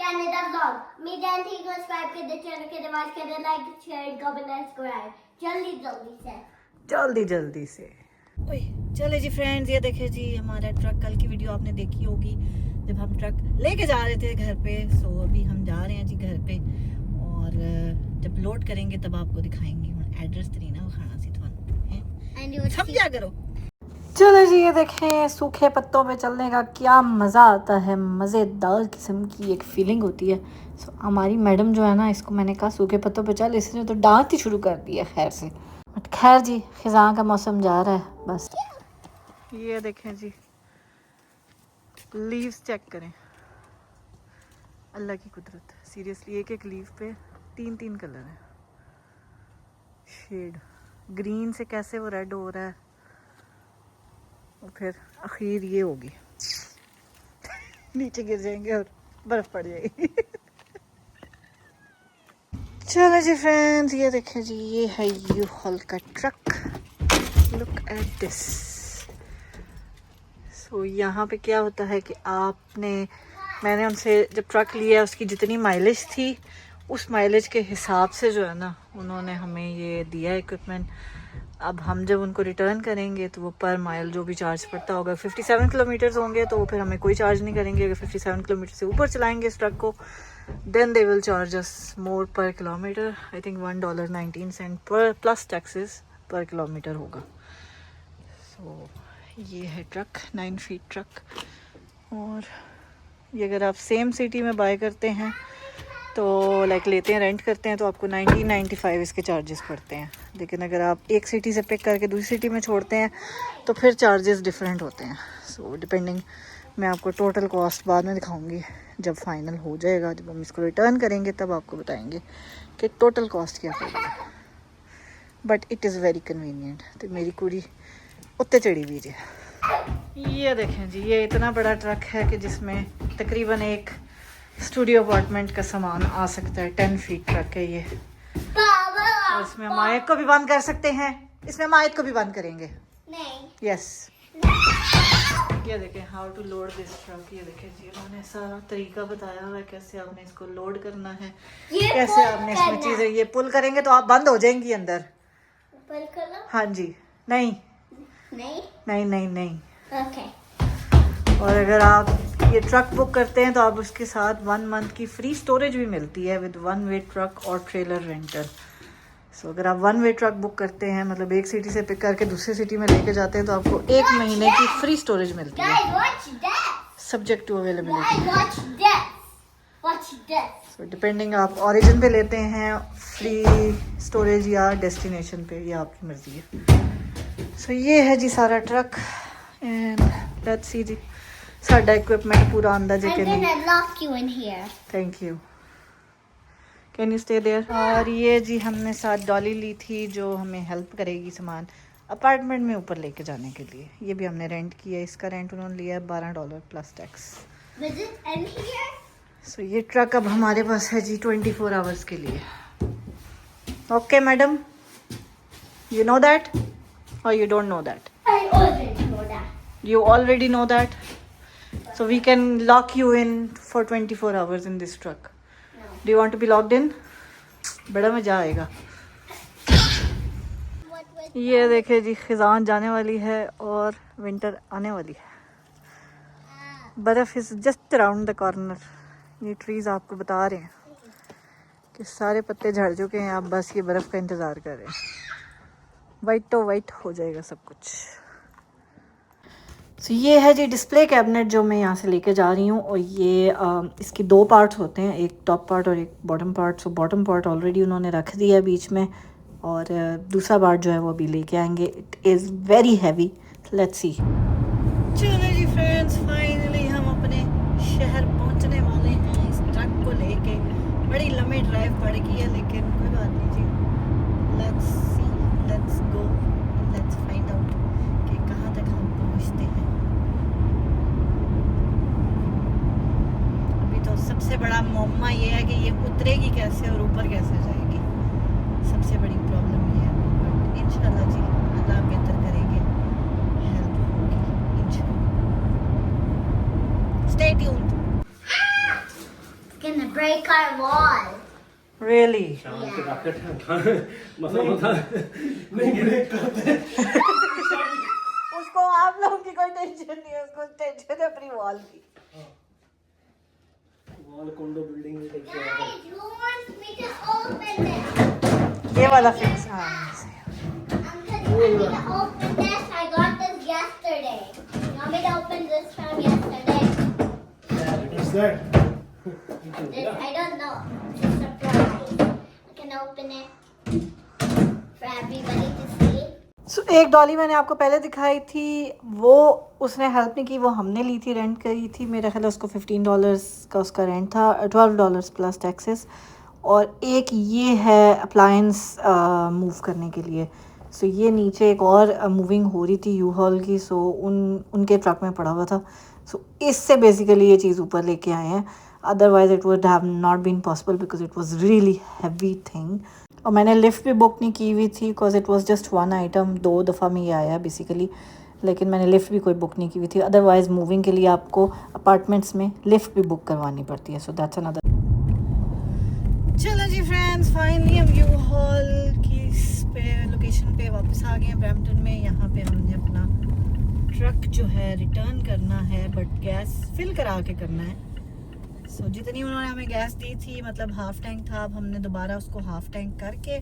Canada vlog. Me Dan ठीक subscribe कर दे, channel के दबाव कर दे, लाइक शेयर कमेंट सब्सक्राइब जल्दी जल्दी से। ओए चले जी फ्रेंड्स, ये देखे जी हमारा ट्रक। कल की वीडियो आपने देखी होगी जब हम ट्रक लेके जा रहे थे घर पे। सो अभी हम जा रहे हैं जी घर पे, और जब लोड करेंगे तब आपको दिखाएंगे। एड्रेस तो नहीं ना वो खाना सी तो समझा करो। चलो जी, ये देखें सूखे पत्तों पे चलने का क्या मज़ा आता है, मज़ेदार किस्म की एक फीलिंग होती है। सो हमारी मैडम जो है ना, इसको मैंने कहा सूखे पत्तों पे चल, इसने तो डांट ही शुरू कर दिया खैर से। बट खैर जी, खिज़ां का मौसम जा रहा है बस। ये देखें जी, लीव्स चेक करें, अल्लाह की कुदरत। सीरियसली एक एक लीव पे 3 कलर है शेड। ग्रीन से कैसे वो रेड हो रहा है, और फिर आखिर ये होगी नीचे गिर जाएंगे और बर्फ पड़ जाएगी। चलो जी फ्रेंड्स, ये देखें जी, ये है यू-हॉल का truck. Look at this. So यहाँ पे क्या होता है कि मैंने उनसे जब ट्रक लिया, उसकी जितनी माइलेज थी उस माइलेज के हिसाब से जो है ना, उन्होंने हमें ये दिया इक्विपमेंट। अब हम जब उनको रिटर्न करेंगे तो वो पर माइल जो भी चार्ज पड़ता होगा, 57 किलोमीटर्स होंगे तो वो फिर हमें कोई चार्ज नहीं करेंगे। अगर 57 किलोमीटर से ऊपर चलाएंगे इस ट्रक को, देन दे विल चार्ज अस मोर पर किलोमीटर। आई थिंक $1.19 पर प्लस टैक्सेस पर किलोमीटर होगा। सो ये है ट्रक, 9 फीट ट्रक। और ये अगर आप सेम सिटी में बाय करते हैं तो लाइक लेते हैं, रेंट करते हैं, तो आपको 1995 इसके चार्जेस पड़ते हैं। लेकिन अगर आप एक सिटी से पिक करके दूसरी सिटी में छोड़ते हैं तो फिर चार्जेस डिफरेंट होते हैं। सो डिपेंडिंग, मैं आपको टोटल कॉस्ट बाद में दिखाऊंगी जब फाइनल हो जाएगा। जब हम इसको रिटर्न करेंगे तब आपको बताएंगे कि टोटल कॉस्ट क्या होगी। But it is very convenient. तो मेरी कुड़ी उत्ते चढ़ी हुई है। ये देखें जी, ये इतना बड़ा ट्रक है कि जिसमें तकरीबन एक स्टूडियो अपार्टमेंट का सामान आ सकता है। 10 फीट ट्रक है ये। और इसमें हम आयत को भी बंद कर सकते हैं। इसमें हम आयत को भी बंद करेंगे। नहीं। यस। ये देखें how to load this truck. ये देखें जी, उन्होंने सारा तरीका बताया हुआ है कैसे आपने इसको लोड करना है, कैसे आपने इसमें चीज़ें, ये पुल करेंगे तो आप बंद हो जाएंगी अंदर। हाँ जी। नहीं नहीं नहीं नहीं नहीं। ओके। और अगर आप ये ट्रक बुक करते हैं तो आप उसके साथ 1 मंथ की फ्री स्टोरेज भी मिलती है विद 1 वे ट्रक और ट्रेलर रेंटल। सो अगर आप 1 वे ट्रक बुक करते हैं, मतलब एक सिटी से पिक करके दूसरी सिटी में लेके जाते हैं, तो आपको 1 महीने की फ्री स्टोरेज मिलती है, subject to availability. So depending आप ओरिजिन पे लेते हैं फ्री स्टोरेज या डेस्टिनेशन पे, ये आपकी मर्जी है। सो ये है जी सारा ट्रक। एंड लेट्स सी जी साडा इक्विपमेंट पूरा आंदा जे के नहीं। Thank you. Can you stay there. और ये जी हमने साथ डॉली ली थी जो हमें हेल्प करेगी सामान अपार्टमेंट में ऊपर लेके जाने के लिए। ये भी हमने रेंट किया है। इसका रेंट उन्होंने लिया है $12 प्लस टैक्स। सो ये ट्रक अब हमारे पास है जी 24 आवर्स के लिए। Okay madam, you know that or you don't know that? I already know that. You already know that? So we can lock you in for 24 hours in this truck. No. Do you want to be locked in? बड़ा मजा आएगा। ये देखे जी, खिजान जाने वाली है और winter आने वाली है। बर्फ is just around the corner. ये ट्रीज आपको बता रहे हैं कि सारे पत्ते झड़ चुके हैं, आप बस ये बर्फ का इंतज़ार कर रहे हैं। वाइट तो वाइट हो जाएगा सब कुछ। सो ये है जी डिस्प्ले कैबिनेट जो मैं यहाँ से लेके जा रही हूँ। और ये इसकी 2 पार्ट्स होते हैं, एक टॉप पार्ट और एक bottom part. So bottom part already उन्होंने रख दिया है बीच में, और दूसरा पार्ट जो है वो अभी लेके आएंगे। It is very heavy. Let's see. चलो जी फ्रेंड्स, फाइनली हम अपने शहर पहुँचने वाले हैं इस ट्रक को लेके। बड़ी लंबी ड्राइव पड़ गई है लेकिन कोई बात नहीं जी। Let's let's go, let's find out कि कहाँ तक हम पहुँचते हैं। अभी तो सबसे बड़ा मौमा ये है कि ये उतरेगी कैसे और ऊपर कैसे जाएगी, सबसे बड़ी प्रॉब्लम ये है। बट इंशाल्लाह जी अल्लाह बेहतर करेंगे, हेल्प होगी इंशाल्लाह। Stay tuned. break our wall. Really? उसको आप लोगों की कोई टेंशन नहीं है, उसको टेंशन है अपनी वॉल की। वॉल कोंडो बिल्डिंग में देखिए। Guys, who wants me to open this? ये वाला फिक्स। हाँ I'm telling you to open this. I got this yesterday. You want me to open this from yesterday? What's that? I don't know. It's a surprise. I can open it for everybody to see. सो एक डॉली मैंने आपको पहले दिखाई थी, वो उसने help नहीं की, वो हमने ली थी, रेंट करी थी। मेरा ख्याल है उसको $15 का उसका रेंट था, $12 प्लस टैक्सेस। और एक ये है अप्लायंस मूव करने के लिए। सो ये नीचे एक और मूविंग हो रही थी यू हॉल की, सो उनके ट्रक में पड़ा हुआ था। सो इससे बेसिकली ये चीज़ ऊपर लेके आए हैं, otherwise it would have not been possible because it was really heavy thing. और मैंने लिफ्ट भी बुक नहीं की हुई थी because it was just one item. 2 दफ़ा में ये आया बेसिकली, लेकिन मैंने लिफ्ट भी कोई बुक नहीं की हुई थी। अदरवाइज़ मूविंग के लिए आपको अपार्टमेंट्स में लिफ्ट भी बुक करवानी पड़ती है। So that's another. चलो जी फ्रेंड्स, फाइनली हम यू हॉल की लोकेशन पे वापस आ गए हैं ब्रैम्पटन में। यहाँ पे हमने अपना ट्रक जो है रिटर्न करना है, बट गैस फिल करा के करना है। सो जितनी उन्होंने हमें गैस दी थी, मतलब हाफ टैंक था, अब हमने दोबारा उसको हाफ टैंक करके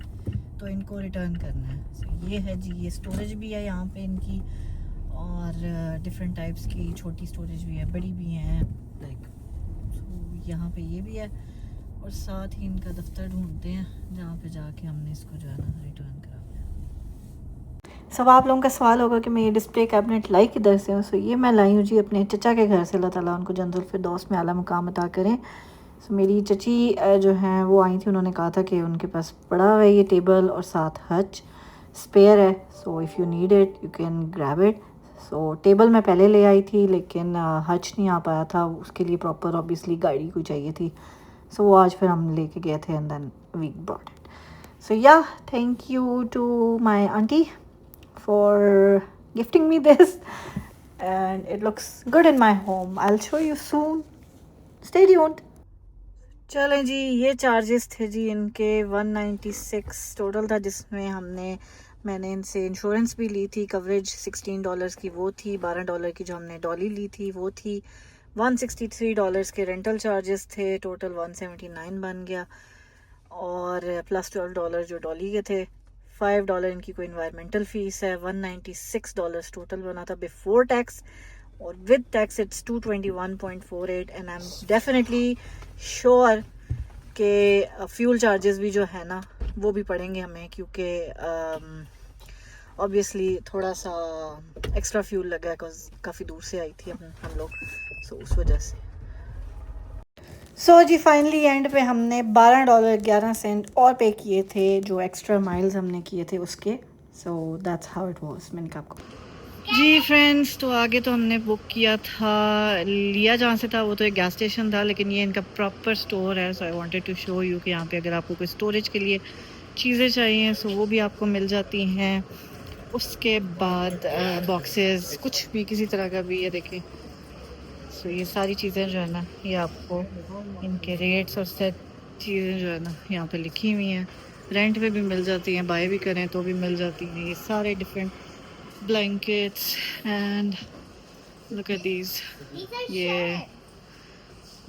तो इनको रिटर्न करना है। सो ये है जी, ये स्टोरेज भी है यहाँ पे इनकी, और डिफरेंट टाइप्स की छोटी स्टोरेज भी है, बड़ी भी हैं लाइक। सो यहाँ पे ये भी है, और साथ ही इनका दफ्तर ढूंढते हैं जहाँ पे जाके हमने इसको जो है ना रिटर्न करा। सब आप लोगों का सवाल होगा कि मैं ये डिस्प्ले कैबिनेट लाई किधर से हूँ। सो ये मैं लाई हूँ जी अपने चचा के घर से, अल्लाह ताला उनको जन्नतुल फिरदौस में आला मुकाम अता करें। सो मेरी चची जो हैं वो आई थी, उन्होंने कहा था कि उनके पास पड़ा हुआ है ये टेबल और साथ हच स्पेयर है, so if you need it you can grab it. So table मैं पहले ले आई थी, लेकिन हच नहीं आ पाया था, उसके लिए प्रॉपर ऑब्वियसली गाड़ी कोई चाहिए थी। सो वो आज फिर हम लेके गए थे and then we brought it. So yeah, thank you to my aunty for gifting me this, and it looks good in my home. I'll show you soon. Stay tuned. चलें जी, ये चार्जेस थे जी इनके 196 टोटल था, जिसमें मैंने इनसे insurance भी ली थी, कवरेज $16 की वो थी, $12 की जो हमने डॉली ली थी वो थी, $163 के रेंटल चार्जेस थे, टोटल 179 बन गया, और प्लस $12 जो डॉली के थे, $5 इनकी कोई इन्वायरमेंटल फ़ीस है, $196 टोटल बना था बिफोर टैक्स, और with tax it's 221.48। And I am definitely sure कि फ्यूल चार्जेस भी जो है ना वो भी पड़ेंगे हमें, क्योंकि ऑब्वियसली थोड़ा सा एक्स्ट्रा फ्यूल लगा है बिकॉज काफ़ी दूर से आई थी हम लोग, सो उस वजह से। सो जी फाइनली एंड पे हमने $12.11 और पे किए थे, जो एक्स्ट्रा माइल्स हमने किए थे उसके। So that's how it was. मैंने कहा आपको जी फ्रेंड्स, तो आगे तो हमने बुक किया था, लिया जहाँ से था वो तो एक गैस स्टेशन था, लेकिन ये इनका प्रॉपर स्टोर है। So I wanted to show you कि यहाँ पे अगर आपको कोई स्टोरेज के लिए चीज़ें चाहिए सो वो भी आपको मिल जाती हैं। उसके बाद बॉक्सेस, कुछ भी किसी तरह का भी, ये देखें। सो ये सारी चीज़ें जो है ना ये आपको इनके रेट्स और सेट चीज़ें जो है ना यहाँ पे लिखी हुई हैं, रेंट पे भी मिल जाती हैं, बाय भी करें तो भी मिल जाती हैं। ये सारे different blankets and look at these, ये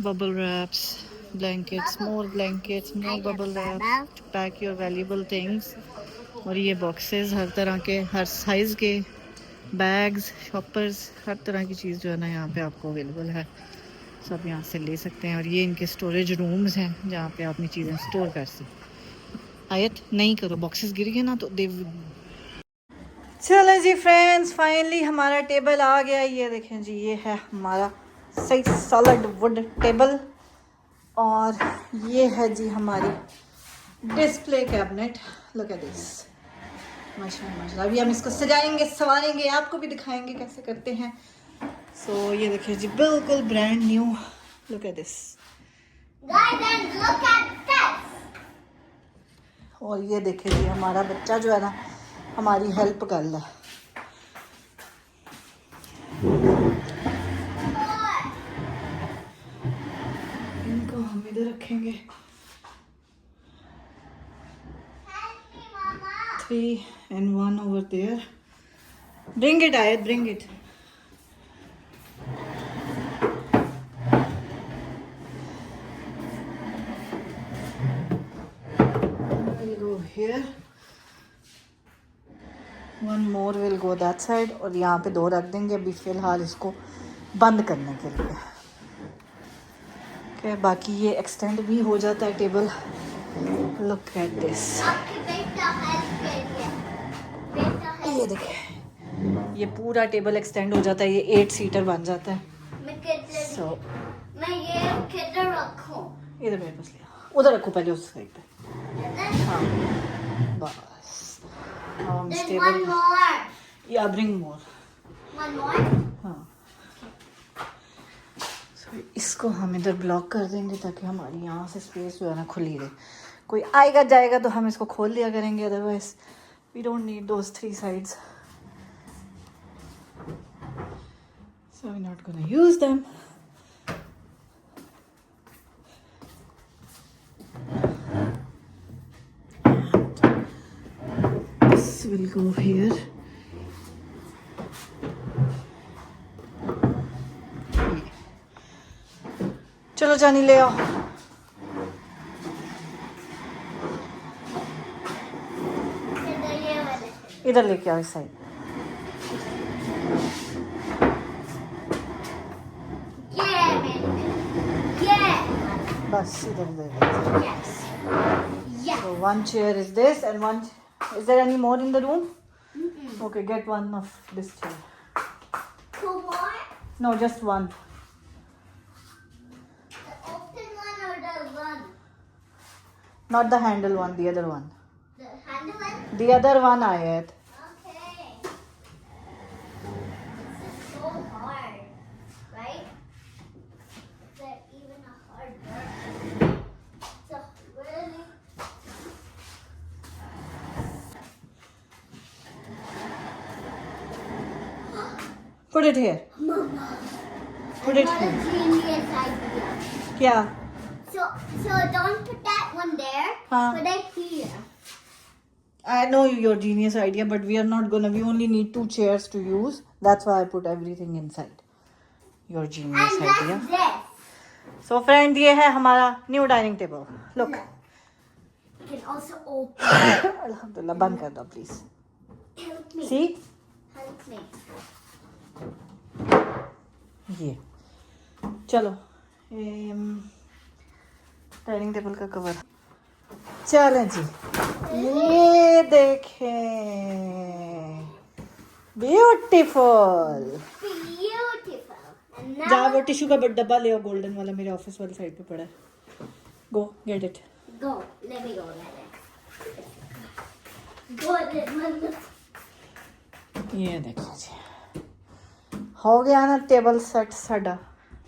bubble wraps, blankets, more bubble wrap to pack your valuable things। और ये बॉक्सेस हर तरह के, हर साइज़ के, बैग्स, शॉपर्स, हर तरह की चीज़ जो है ना यहाँ पे आपको अवेलेबल है, सब यहाँ से ले सकते हैं। और ये इनके स्टोरेज रूम्स हैं जहाँ पे अपनी चीज़ें स्टोर कर सकते। आयत नहीं करो, बॉक्सेस गिर गए ना तो देव। चलो जी फ्रेंड्स, फाइनली हमारा टेबल आ गया। ये देखें जी, ये है हमारा सही सॉलिड वुड टेबल, और ये है जी हमारी display cabinet. Look at this, माशाल्लाह। अभी हम इसको सजाएंगे, संवारेंगे, आपको भी दिखाएंगे कैसे करते हैं। सो ये देखिए जी, बिल्कुल brand new. Look at this. और ये देखिए जी, हमारा बच्चा जो है ना हमारी हेल्प कर रहा है। इनको हम इधर रखेंगे. Help me, Mama. 3 and 1 over there. Bring it, Ayat, bring it. We'll go here. One more will go that side. और यहाँ पे 2 रख देंगे अभी फ़िलहाल इसको बंद करने के लिए. Okay, बाकी ये एक्सटेंड भी हो जाता है टेबल. Look at this. आपकी बेटा हेल्प करिए. बेटा ये हेल्प. देखिए, ये पूरा टेबल एक्सटेंड हो जाता है. ये 8 सीटर बन जाता है. मैं किधर So, मैं ये किधर रखूं? इधर मेरे पास लिया. उधर रखो पहले उस साइड पे. इधर? हाँ, बस. हम There's stable. one more. Yeah, bring more. One more? हाँ. So, इसको हम इधर ब्लॉक कर देंगे ताकि हमारी यहाँ से स्पेस जो है ना खुली रहे. कोई आएगा जाएगा तो हम इसको खोल दिया करेंगे. Otherwise we don't need those 3 sides. So we're not gonna use them. This will go here. चलो जानी ले आओ. इधर ये वाले. इधर लेके आओ इस साइड. ये मैंने. ये. बस इधर इधर. Yes. Yes. So one chair is this and one. Is there any more in the room? Okay, get one of this chair. 2 more? No, just one. The open one or the one? Not the handle one, the other one. The handle one? The other one, Ayat. Okay. This is so hard, right? Is that even a hard work? So really. Put it here. Mama. Put it What a here. genius idea. Yeah. So don't put that one there. Huh. Put it here. I know your genius idea, but we are not gonna. We only need 2 chairs to use. That's why I put everything inside. Your genius And idea. that's this. So, friend, ये है हमारा new dining table. Look. You can also open. Alhamdulillah, बंद कर दो, please. Help me. See? Help me. ये. चलो. Dining table का cover. चलें जी. ये देखें. Beautiful. Beautiful. And now जा वो टिश्यू का डब्बा ले आओ गोल्डन वाला मेरे ऑफिस वाली साइड पे पड़ा है. Go get it. go. Let me go. Go. Let me. ये देखिए जी. हो गया ना टेबल सेट साडा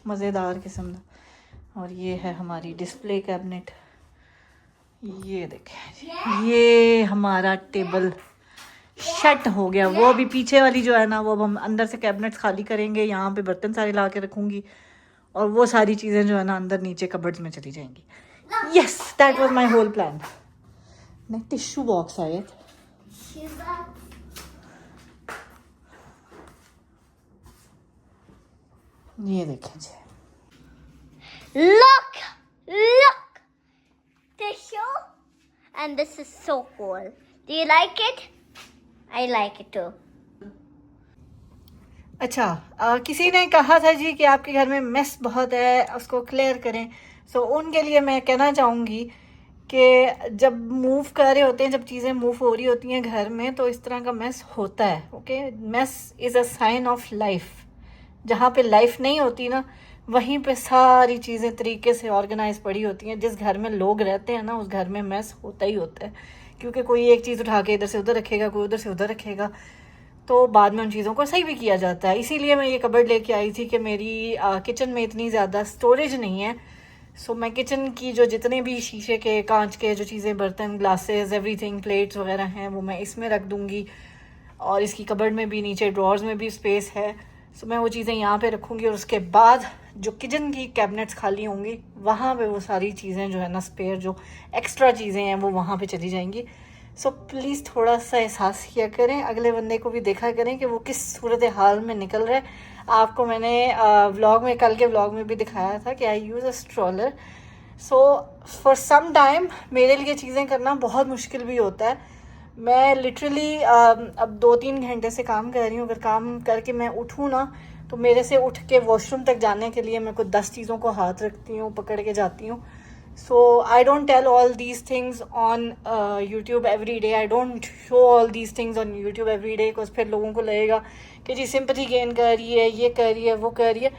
मज़ेदार किस्म का. और ये है हमारी डिस्प्ले कैबिनेट. ये देखें जी. ये हमारा टेबल सेट हो गया. वो अभी पीछे वाली जो है ना वो अब हम अंदर से कैबिनेट्स खाली करेंगे. यहाँ पे बर्तन सारे ला के रखूँगी और वो सारी चीज़ें जो है ना अंदर नीचे कबर्ड्स में चली जाएंगी. Yes, that was my whole plan. नहीं टिश्यू बॉक्स आए. Shiva. ये देखें जी. Look. Tissue. And this is so cool. Do you like it? I like it too. अच्छा, किसी ने कहा था जी कि आपके घर में मेस बहुत है, उसको क्लियर करें. सो उनके लिए मैं कहना चाहूँगी कि जब मूव कर रहे होते हैं, जब चीज़ें मूव हो रही होती हैं घर में, तो इस तरह का मेस होता है. Okay, mess is a sign of life. जहाँ पे लाइफ नहीं होती ना, वहीं पे सारी चीज़ें तरीके से ऑर्गेनाइज पड़ी होती हैं. जिस घर में लोग रहते हैं ना, उस घर में मेस होता ही होता है. क्योंकि कोई एक चीज़ उठा के इधर से उधर रखेगा, कोई उधर से उधर रखेगा, तो बाद में उन चीज़ों को सही भी किया जाता है. इसीलिए मैं ये कबर्ड लेके आई थी कि मेरी किचन में इतनी ज़्यादा स्टोरेज नहीं है. सो मैं किचन की जो जितने भी शीशे के, कांच के जो चीज़ें, बर्तन, ग्लासेस, एवरीथिंग, प्लेट्स वगैरह हैं, वो मैं इसमें रख दूँगी. और इसकी कबर्ड में भी नीचे ड्रॉर्स में भी स्पेस है. सो मैं वो चीज़ें यहाँ पे रखूँगी और उसके बाद जो किचन की कैबिनेट्स खाली होंगी वहाँ पे वो सारी चीज़ें जो है ना स्पेयर जो एक्स्ट्रा चीज़ें हैं वो वहाँ पे चली जाएंगी। सो प्लीज़ थोड़ा सा एहसास किया करें, अगले बंदे को भी देखा करें कि वो किस सूरत हाल में निकल रहा है। आपको मैंने व्लॉग में, कल के व्लॉग में भी दिखाया था कि I use a stroller. So for some time मेरे लिए चीज़ें करना बहुत मुश्किल भी होता है। मैं लिटरली अब 2-3 घंटे से काम कर रही हूँ। अगर काम करके मैं उठूँ ना तो मेरे से उठ के वॉशरूम तक जाने के लिए मैं कुछ 10 चीज़ों को हाथ रखती हूँ, पकड़ के जाती हूँ। So I don't tell all these things on YouTube every day. I don't show all these things on YouTube every day, because फिर लोगों को लगेगा कि जी सिंपैथी गेन कर रही है, ये कर रही है, वो कर रही है।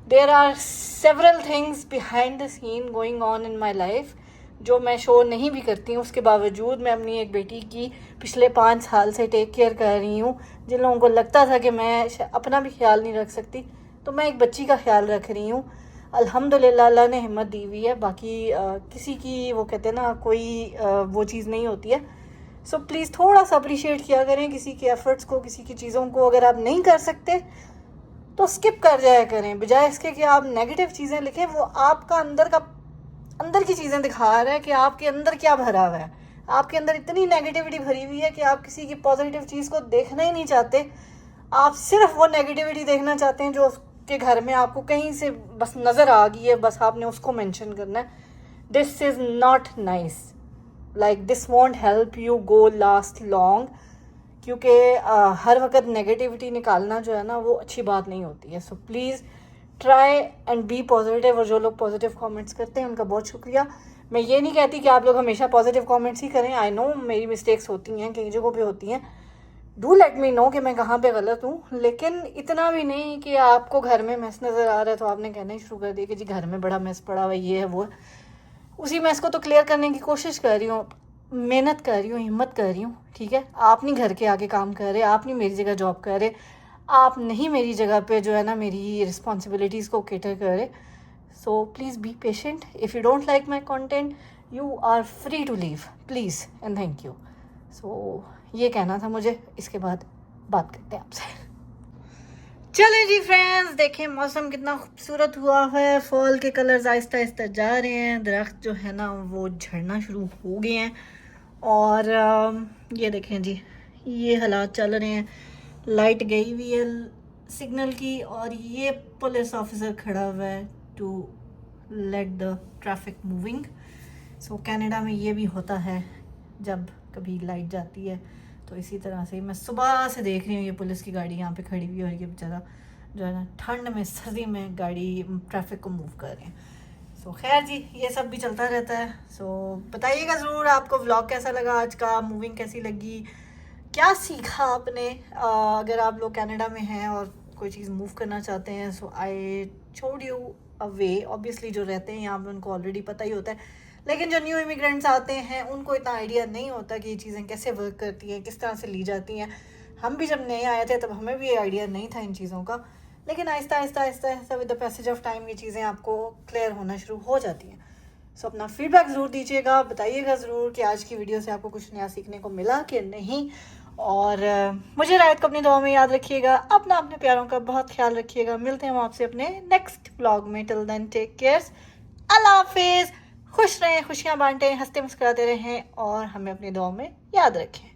There are several things behind the scene going on in my life जो मैं शो नहीं भी करती हूँ। उसके बावजूद मैं अपनी एक बेटी की पिछले 5 साल से टेक केयर कर रही हूँ। जिन लोगों को लगता था कि मैं अपना भी ख्याल नहीं रख सकती, तो मैं एक बच्ची का ख्याल रख रही हूँ। अल्हम्दुलिल्लाह अल्लाह ने हिम्मत दी हुई है। बाकी किसी की वो कहते हैं ना कोई वो चीज़ नहीं होती है। सो प्लीज़ थोड़ा सा अप्रिशिएट किया करें किसी के एफर्ट्स को, किसी की चीज़ों को। अगर आप नहीं कर सकते तो स्किप कर जाया करें, बजाय इसके कि आप नेगेटिव चीज़ें लिखें। वो आपका अंदर की चीज़ें दिखा रहा है कि आपके अंदर क्या भरा हुआ है। आपके अंदर इतनी नेगेटिविटी भरी हुई है कि आप किसी की पॉजिटिव चीज़ को देखना ही नहीं चाहते। आप सिर्फ वो नेगेटिविटी देखना चाहते हैं जो उसके घर में आपको कहीं से बस नज़र आ गई है, बस आपने उसको मेंशन करना है। This is not nice, like this want help you go last long, क्योंकि हर वक्त नेगेटिविटी निकालना जो है ना वो अच्छी बात नहीं होती है। So please try and be positive. और जो लोग पॉजिटिव कमेंट्स करते हैं उनका बहुत शुक्रिया। मैं ये नहीं कहती कि आप लोग हमेशा पॉजिटिव कमेंट्स ही करें। आई नो मेरी मिस्टेक्स होती हैं, कई जगहों पे होती हैं। डू लेट मी नो कि मैं कहाँ पे गलत हूँ, लेकिन इतना भी नहीं कि आपको घर में मैस नज़र आ रहा है तो आपने कहना ही शुरू कर दिया कि जी घर में बड़ा मैस पड़ा हुआ है, ये है वो है। उसी मैस को तो क्लियर करने की कोशिश कर रही हूँ, मेहनत कर रही हूँ, हिम्मत कर रही हूँ, ठीक है। आप नहीं घर के आगे काम कर रहे, आप नहीं मेरी जगह जॉब कर रहे, आप नहीं मेरी जगह पे जो है ना मेरी रिस्पॉन्सिबिलिटीज़ को केटर कर रहे। So please be patient. If you don't like my content you are free to leave, please and thank you. So ये कहना था मुझे। इसके बाद बात करते हैं आपसे। चले जी फ्रेंड्स, देखें मौसम कितना खूबसूरत हुआ है। फॉल के कलर्स आहिस्ता आहिस्ता जा रहे हैं, दरख्त जो है ना वो झड़ना शुरू हो गए हैं। और ये देखें जी, ये हालात चल रहे हैं। लाइट गई हुई है सिग्नल की और ये पुलिस ऑफिसर खड़ा हुआ है to let the traffic moving. So Canada में ये भी होता है, जब कभी लाइट जाती है तो इसी तरह से। मैं सुबह से देख रही हूँ ये पुलिस की गाड़ी यहाँ पे खड़ी हुई है और ये बेचारा जो है ना ठंड में सर्दी में गाड़ी ट्रैफिक को मूव कर रहे हैं। सो खैर जी, ये सब भी चलता रहता है। सो बताइएगा ज़रूर आपको व्लॉग कैसा लगा आज का, मूविंग कैसी लगी, क्या सीखा आपने। अगर आप लोग कनाडा में हैं और कोई चीज़ मूव करना चाहते हैं, so I showed you a way. Obviously जो रहते हैं यहाँ पे उनको ऑलरेडी पता ही होता है, लेकिन जो न्यू इमिग्रेंट्स आते हैं उनको इतना आइडिया नहीं होता कि ये चीज़ें कैसे वर्क करती हैं, किस तरह से ली जाती हैं। हम भी जब नए आए थे तब हमें भी आइडिया नहीं था इन चीज़ों का, लेकिन Aahista Aahista Aahista Aahista with the passage of time ये चीज़ें आपको क्लियर होना शुरू हो जाती हैं। सो अपना फीडबैक ज़रूर दीजिएगा, बताइएगा ज़रूर कि आज की वीडियो से आपको कुछ नया सीखने को मिला कि नहीं। और मुझे रायत को अपनी दुआ में याद रखिएगा। अपने प्यारों का बहुत ख्याल रखिएगा। मिलते हैं हम आपसे अपने नेक्स्ट व्लॉग में। टिल देन टेक केयर, अल्लाह हाफिज़। खुश रहें, खुशियाँ बांटें, हंसते मुस्कुराते रहें और हमें अपनी दुआ में याद रखें।